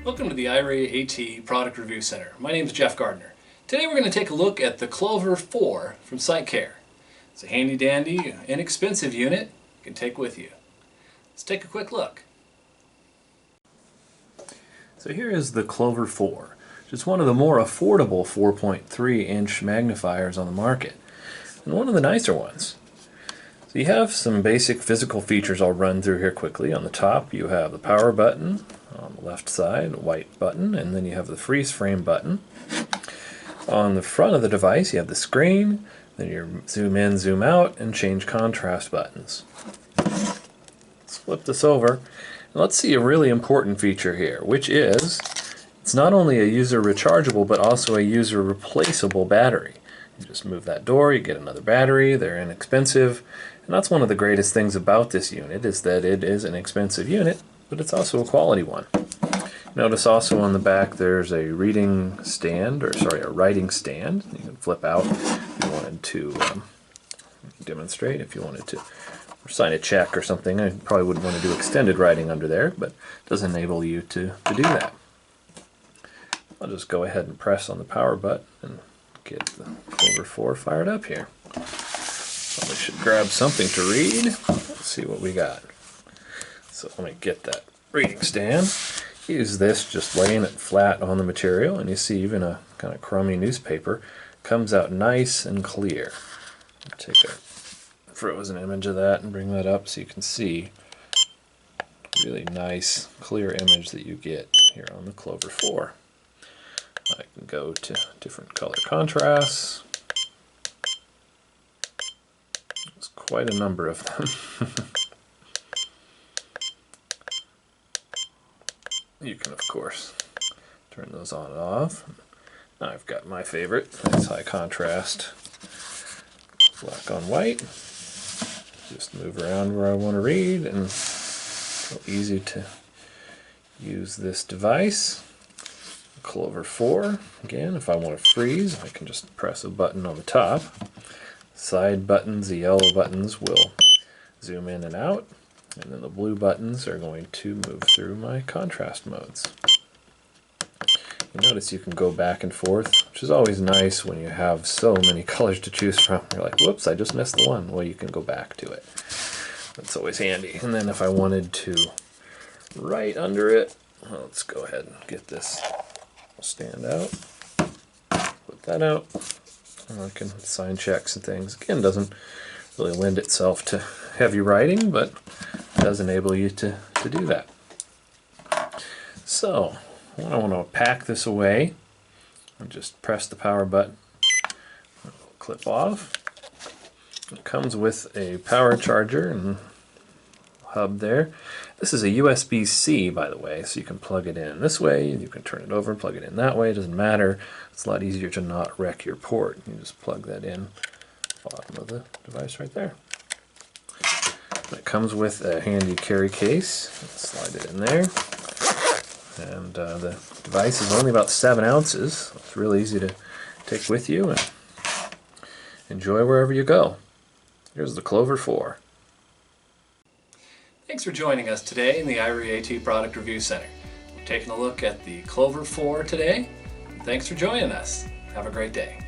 Welcome to the Irie AT Product Review Center. My name is Jeff Gardner. Today we're going to take a look at the Clover 4 from SiteCare. It's a handy dandy, inexpensive unit you can take with you. Let's take a quick look. So here is the Clover 4, which is one of the more affordable 4.3-inch magnifiers on the market, and one of the nicer ones. So you have some basic physical features I'll run through here quickly. On the top you have the power button, on the left side a white button, and then you have the freeze frame button. On the front of the device you have the screen, then your zoom in, zoom out, and change contrast buttons. Let's flip this over, and let's see a really important feature here, which is it's not only a user rechargeable but also a user replaceable battery. You just move that door, you get another battery, they're inexpensive, and that's one of the greatest things about this unit, is that it is an expensive unit, but it's also a quality one. Notice also on the back there's a reading stand, or sorry, a writing stand. You can flip out if you wanted to demonstrate, if you wanted to sign a check or something. I probably wouldn't want to do extended writing under there, but it does enable you to do that. I'll just go ahead and press on the power button and get the Clover 4 fired up here. Probably should grab something to read. Let's see what we got. So let me get that reading stand. Use this just laying it flat on the material, and you see even a kind of crummy newspaper comes out nice and clear. I'll take a frozen image of that and bring that up so you can see really nice clear image that you get here on the Clover 4. I can go to different color contrasts. There's quite a number of them. You can, of course, turn those on and off. Now I've got my favorite. Nice high contrast black on white. Just move around where I want to read, and so easy to use this device. Clover 4, again, if I want to freeze, I can just press a button on the top. Side buttons, the yellow buttons, will zoom in and out, and then the blue buttons are going to move through my contrast modes. You notice you can go back and forth, which is always nice when you have so many colors to choose from. You're like, whoops, I just missed the one. Well, you can go back to it. That's always handy. And then if I wanted to write under it, well, let's go ahead and get this stand out, put that out, and I can sign checks and things. Again, doesn't really lend itself to heavy writing, but it does enable you to do that. So when I want to pack this away, I just press the power button, it'll clip off. It comes with a power charger and hub there. This is a USB-C, by the way, so you can plug it in this way, and you can turn it over and plug it in that way. It doesn't matter. It's a lot easier to not wreck your port. You just plug that in bottom of the device right there. It comes with a handy carry case. Slide it in there. And the device is only about 7 ounces. So it's really easy to take with you and enjoy wherever you go. Here's the Clover 4. Thanks for joining us today in the Irie AT Product Review Center. We're taking a look at the Clover 4 today. Thanks for joining us. Have a great day.